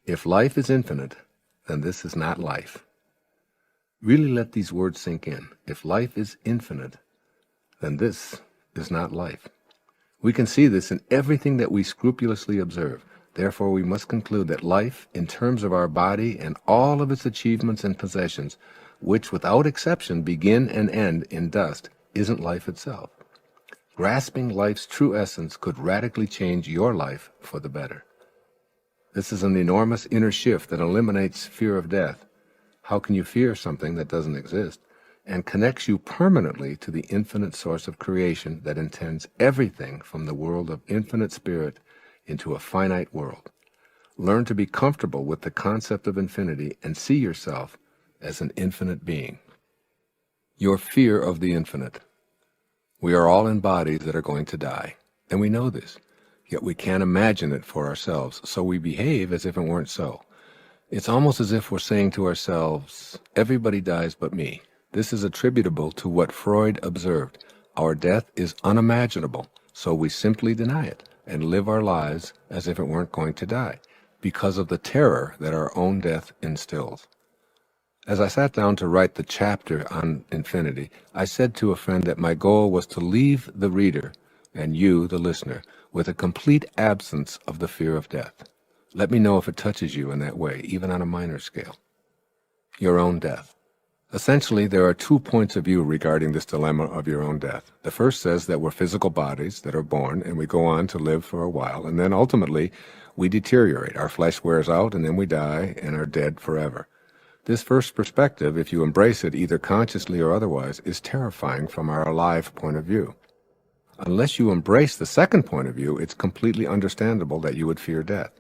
If life is infinite, then this is not life. Really let these words sink in. If life is infinite, then this is not life. We can see this in everything that we scrupulously observe. Therefore, we must conclude that life, in terms of our body and all of its achievements and possessions, which without exception begin and end in dust, isn't life itself. Grasping life's true essence could radically change your life for the better. This is an enormous inner shift that eliminates fear of death. How can you fear something that doesn't exist? And connects you permanently to the infinite source of creation that intends everything from the world of infinite spirit into a finite world. Learn to be comfortable with the concept of infinity and see yourself as an infinite being. Your fear of the infinite. We are all in bodies that are going to die, and we know this. Yet we can't imagine it for ourselves, so we behave as if it weren't so. It's almost as if we're saying to ourselves, everybody dies but me. This is attributable to what Freud observed. Our death is unimaginable, so we simply deny it and live our lives as if it weren't going to die, because of the terror that our own death instills. As I sat down to write the chapter on infinity, I said to a friend that my goal was to leave the reader, and you, the listener, with a complete absence of the fear of death. Let me know if it touches you in that way, even on a minor scale. Your own death. Essentially, there are 2 points of view regarding this dilemma of your own death. The first says that we're physical bodies that are born and we go on to live for a while, and then ultimately we deteriorate. Our flesh wears out and then we die and are dead forever. This first perspective, if you embrace it either consciously or otherwise, is terrifying from our alive point of view. Unless you embrace the second point of view, it's completely understandable that you would fear death.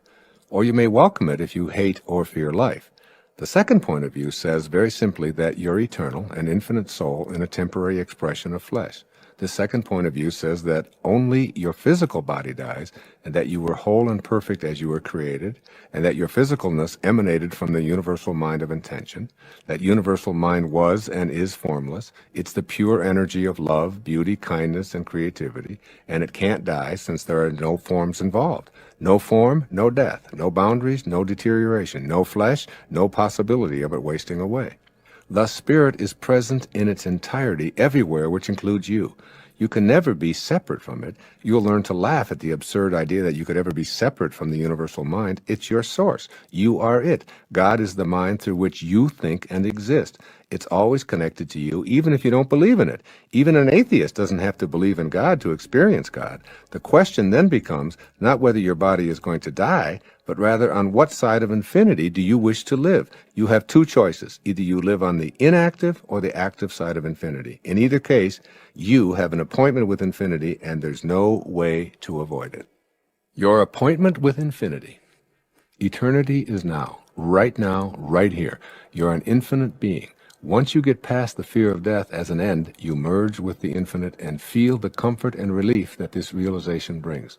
Or you may welcome it if you hate or fear life. The second point of view says very simply that you're eternal, an infinite soul in a temporary expression of flesh. The second point of view says that only your physical body dies, and that you were whole and perfect as you were created, and that your physicalness emanated from the universal mind of intention. That universal mind was and is formless. It's the pure energy of love, beauty, kindness, and creativity, and it can't die since there are no forms involved. No form, no death, no boundaries, no deterioration, no flesh, no possibility of it wasting away. Thus, spirit is present in its entirety everywhere, which includes you. You can never be separate from it. You'll learn to laugh at the absurd idea that you could ever be separate from the universal mind. It's your source. You are it. God is the mind through which you think and exist. It's always connected to you, even if you don't believe in it. Even an atheist doesn't have to believe in God to experience God. The question then becomes not whether your body is going to die, but rather on what side of infinity do you wish to live? You have 2 choices. Either you live on the inactive or the active side of infinity. In either case, you have an appointment with infinity, and there's no way to avoid it. Your appointment with infinity. Eternity is now, right here. You're an infinite being. Once you get past the fear of death as an end, you merge with the infinite and feel the comfort and relief that this realization brings.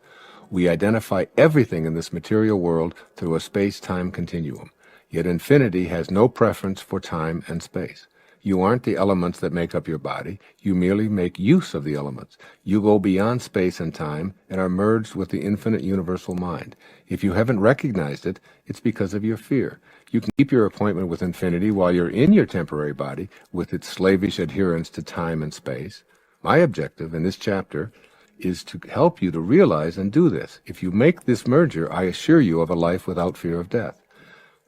We identify everything in this material world through a space-time continuum. Yet infinity has no preference for time and space. You aren't the elements that make up your body. You merely make use of the elements. You go beyond space and time and are merged with the infinite universal mind. If you haven't recognized it, it's because of your fear. You can keep your appointment with infinity while you're in your temporary body with its slavish adherence to time and space. My objective in this chapter is to help you to realize and do this. If you make this merger, I assure you of a life without fear of death.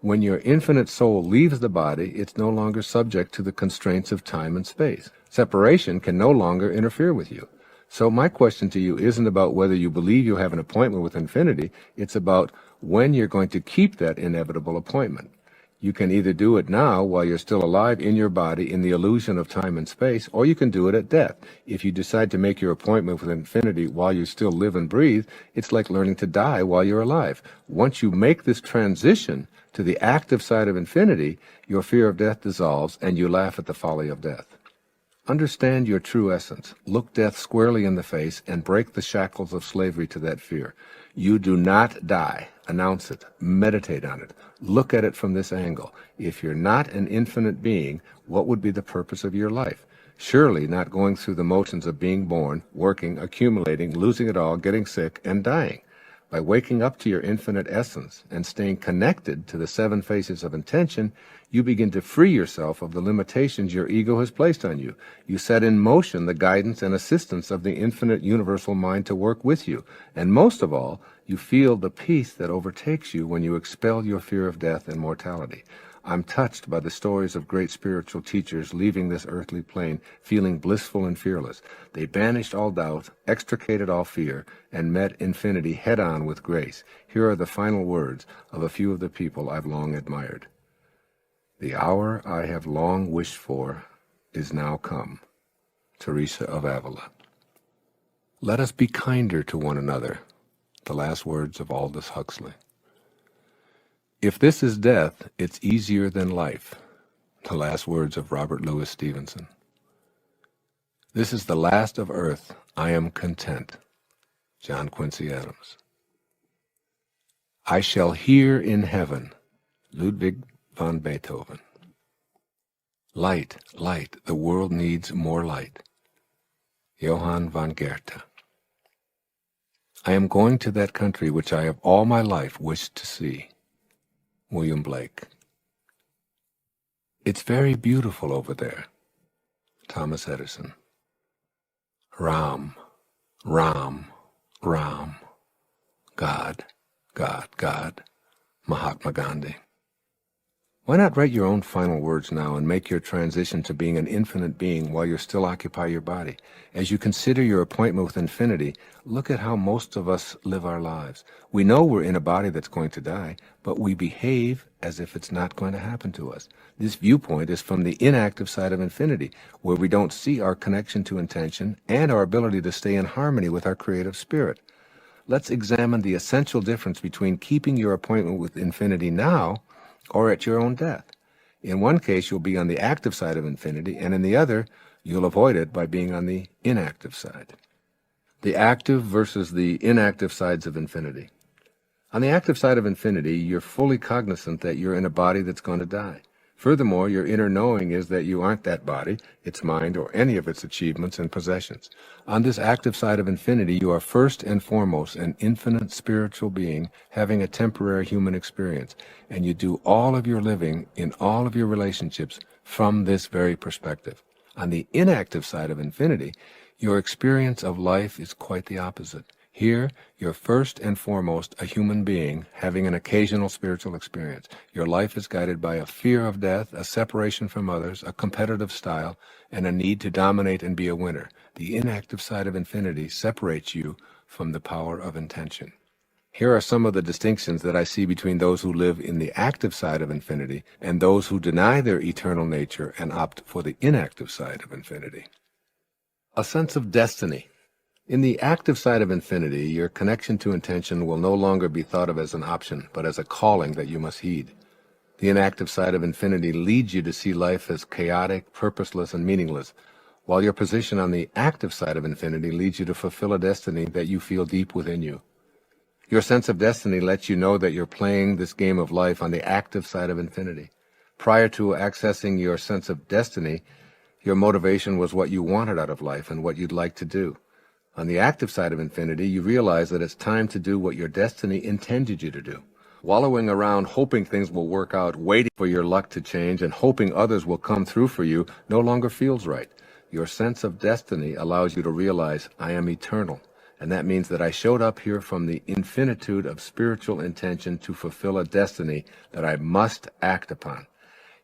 When your infinite soul leaves the body, it's no longer subject to the constraints of time and space. Separation can no longer interfere with you. So my question to you isn't about whether you believe you have an appointment with infinity. It's about when you're going to keep that inevitable appointment. You can either do it now while you're still alive in your body in the illusion of time and space, or you can do it at death. If you decide to make your appointment with infinity while you still live and breathe, it's like learning to die while you're alive. Once you make this transition to the active side of infinity, your fear of death dissolves and you laugh at the folly of death. Understand your true essence. Look death squarely in the face and break the shackles of slavery to that fear. You do not die. Announce it. Meditate on it. Look at it from this angle. If you're not an infinite being, what would be the purpose of your life? Surely not going through the motions of being born, working, accumulating, losing it all, getting sick, and dying. By waking up to your infinite essence and staying connected to the 7 phases of intention, you begin to free yourself of the limitations your ego has placed on you. You set in motion the guidance and assistance of the infinite universal mind to work with you. And most of all, you feel the peace that overtakes you when you expel your fear of death and mortality. I'm touched by the stories of great spiritual teachers leaving this earthly plane feeling blissful and fearless. They banished all doubt, extricated all fear, and met infinity head-on with grace. Here are the final words of a few of the people I've long admired. The hour I have long wished for is now come. Teresa of Avila. Let us be kinder to one another. The last words of Aldous Huxley. If this is death, it's easier than life. The last words of Robert Louis Stevenson. This is the last of earth. I am content. John Quincy Adams. I shall hear in heaven. Ludwig van Beethoven. Light, light, the world needs more light. Johann von Goethe. I am going to that country which I have all my life wished to see. William Blake. It's very beautiful over there. Thomas Edison. Ram, Ram, Ram. God, God, God. Mahatma Gandhi. Why not write your own final words now and make your transition to being an infinite being while you still occupy your body? As you consider your appointment with infinity, look at how most of us live our lives. We know we're in a body that's going to die, but we behave as if it's not going to happen to us. This viewpoint is from the inactive side of infinity, where we don't see our connection to intention and our ability to stay in harmony with our creative spirit. Let's examine the essential difference between keeping your appointment with infinity now or at your own death. In one case, you'll be on the active side of infinity, and in the other, you'll avoid it by being on the inactive side. The active versus the inactive sides of infinity. On the active side of infinity, you're fully cognizant that you're in a body that's going to die. Furthermore, your inner knowing is that you aren't that body, its mind, or any of its achievements and possessions. On this active side of infinity, you are first and foremost an infinite spiritual being having a temporary human experience, and you do all of your living in all of your relationships from this very perspective. On the inactive side of infinity, your experience of life is quite the opposite. Here, you're first and foremost a human being having an occasional spiritual experience. Your life is guided by a fear of death, a separation from others, a competitive style, and a need to dominate and be a winner. The inactive side of infinity separates you from the power of intention. Here are some of the distinctions that I see between those who live in the active side of infinity and those who deny their eternal nature and opt for the inactive side of infinity. A sense of destiny. In the active side of infinity, your connection to intention will no longer be thought of as an option, but as a calling that you must heed. The inactive side of infinity leads you to see life as chaotic, purposeless, and meaningless, while your position on the active side of infinity leads you to fulfill a destiny that you feel deep within you. Your sense of destiny lets you know that you're playing this game of life on the active side of infinity. Prior to accessing your sense of destiny, your motivation was what you wanted out of life and what you'd like to do. On the active side of infinity, you realize that it's time to do what your destiny intended you to do. Wallowing around hoping things will work out, waiting for your luck to change, and hoping others will come through for you no longer feels right. Your sense of destiny allows you to realize, I am eternal, and that means that I showed up here from the infinitude of spiritual intention to fulfill a destiny that I must act upon.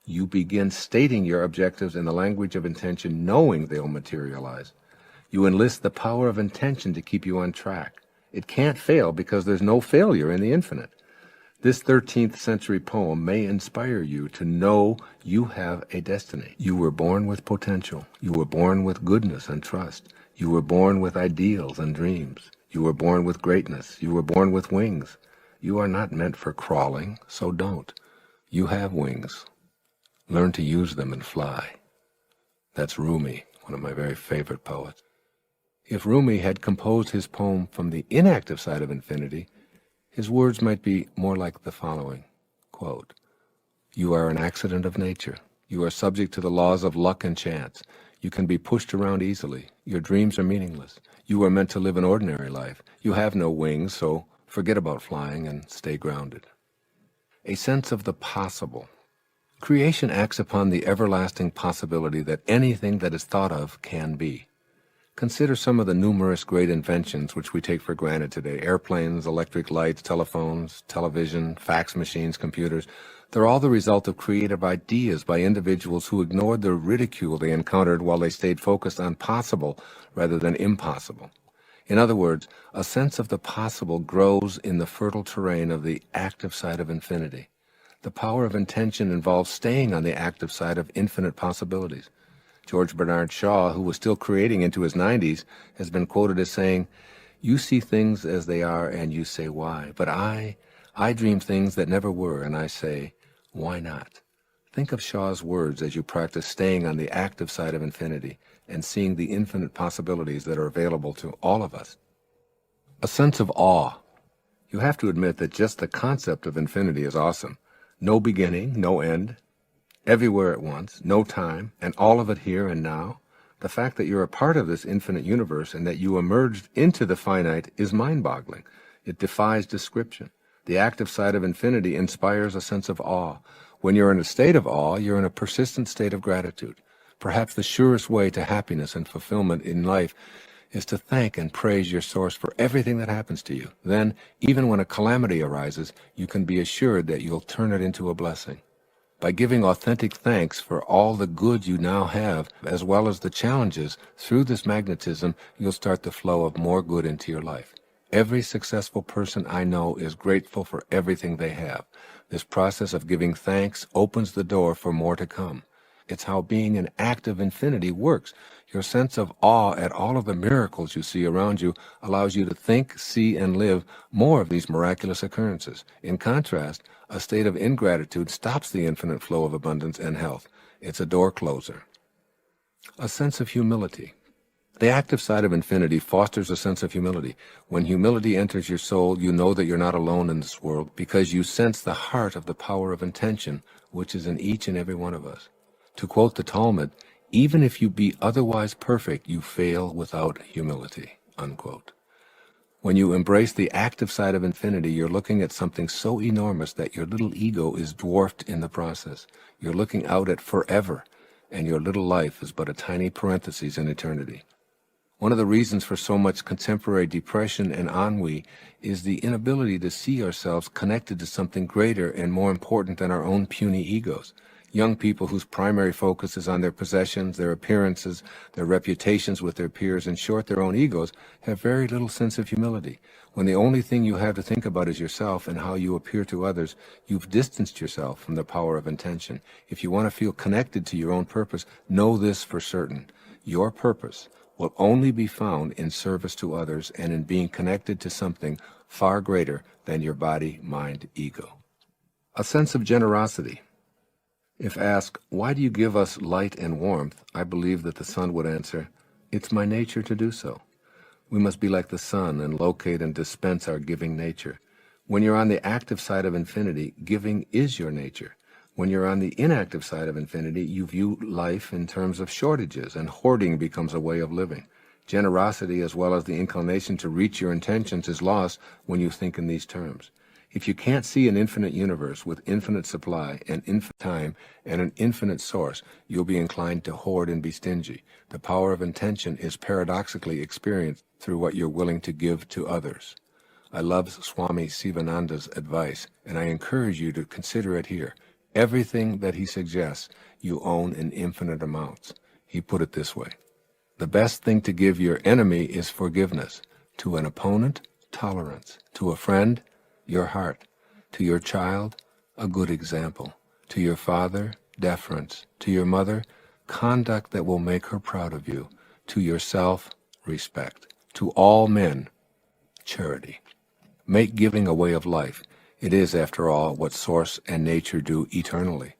You begin stating your objectives in the language of intention, knowing they'll materialize. You enlist the power of intention to keep you on track. It can't fail because there's no failure in the infinite. This 13th century poem may inspire you to know you have a destiny. You were born with potential. You were born with goodness and trust. You were born with ideals and dreams. You were born with greatness. You were born with wings. You are not meant for crawling, so don't. You have wings. Learn to use them and fly. That's Rumi, one of my very favorite poets. If Rumi had composed his poem from the inactive side of infinity, his words might be more like the following, quote, You are an accident of nature. You are subject to the laws of luck and chance. You can be pushed around easily. Your dreams are meaningless. You are meant to live an ordinary life. You have no wings, so Forget about flying and stay grounded. A sense of the possible. Creation acts upon the everlasting possibility that anything that is thought of can be. Consider some of the numerous great inventions which we take for granted today. Airplanes, electric lights, telephones, television, fax machines, computers. They're all the result of creative ideas by individuals who ignored the ridicule they encountered while they stayed focused on possible rather than impossible. In other words, a sense of the possible grows in the fertile terrain of the active side of infinity. The power of intention involves staying on the active side of infinite possibilities. George Bernard Shaw, who was still creating into his 90s, has been quoted as saying, "You see things as they are and you say why, but I dream things that never were and I say, why not?" Think of Shaw's words as you practice staying on the active side of infinity and seeing the infinite possibilities that are available to all of us. A sense of awe. You have to admit that just the concept of infinity is awesome. No beginning, no end. Everywhere at once, no time, and all of it here and now. The fact that you're a part of this infinite universe and that you emerged into the finite is mind-boggling. It defies description. The active side of infinity inspires a sense of awe. When you're in a state of awe, you're in a persistent state of gratitude. Perhaps the surest way to happiness and fulfillment in life is to thank and praise your source for everything that happens to you. Then, even when a calamity arises, you can be assured that you'll turn it into a blessing. By giving authentic thanks for all the good you now have, as well as the challenges, through this magnetism, you'll start the flow of more good into your life. Every successful person I know is grateful for everything they have. This process of giving thanks opens the door for more to come. It's how being an active infinity works. Your sense of awe at all of the miracles you see around you allows you to think, see, and live more of these miraculous occurrences. In contrast, a state of ingratitude stops the infinite flow of abundance and health. It's a door closer. A sense of humility. The active side of infinity fosters a sense of humility. When humility enters your soul, you know that you're not alone in this world because you sense the heart of the power of intention, which is in each and every one of us. To quote the Talmud, "Even if you be otherwise perfect, you fail without humility," unquote. When you embrace the active side of infinity, you're looking at something so enormous that your little ego is dwarfed in the process. You're looking out at forever, and your little life is but a tiny parenthesis in eternity. One of the reasons for so much contemporary depression and ennui is the inability to see ourselves connected to something greater and more important than our own puny egos. Young people whose primary focus is on their possessions, their appearances, their reputations with their peers, in short, their own egos, have very little sense of humility. When the only thing you have to think about is yourself and how you appear to others, you've distanced yourself from the power of intention. If you want to feel connected to your own purpose, know this for certain. Your purpose will only be found in service to others and in being connected to something far greater than your body, mind, ego. A sense of generosity. If asked, "Why do you give us light and warmth?" I believe that the sun would answer, "It's my nature to do so." We must be like the sun and locate and dispense our giving nature. When you're on the active side of infinity, giving is your nature. When you're on the inactive side of infinity, you view life in terms of shortages, and hoarding becomes a way of living. Generosity, as well as the inclination to reach your intentions, is lost when you think in these terms. If you can't see an infinite universe with infinite supply and infinite time and an infinite source, you'll be inclined to hoard and be stingy. The power of intention is paradoxically experienced through what you're willing to give to others. I love Swami Sivananda's advice, and I encourage you to consider it here. Everything that he suggests, you own in infinite amounts. He put it this way: the best thing to give your enemy is forgiveness. To an opponent, tolerance. To a friend, your heart. To your child, a good example. To your father, deference. To your mother, conduct that will make her proud of you. To yourself, respect. To all men, charity. Make giving a way of life. It is, after all, what Source and nature do eternally.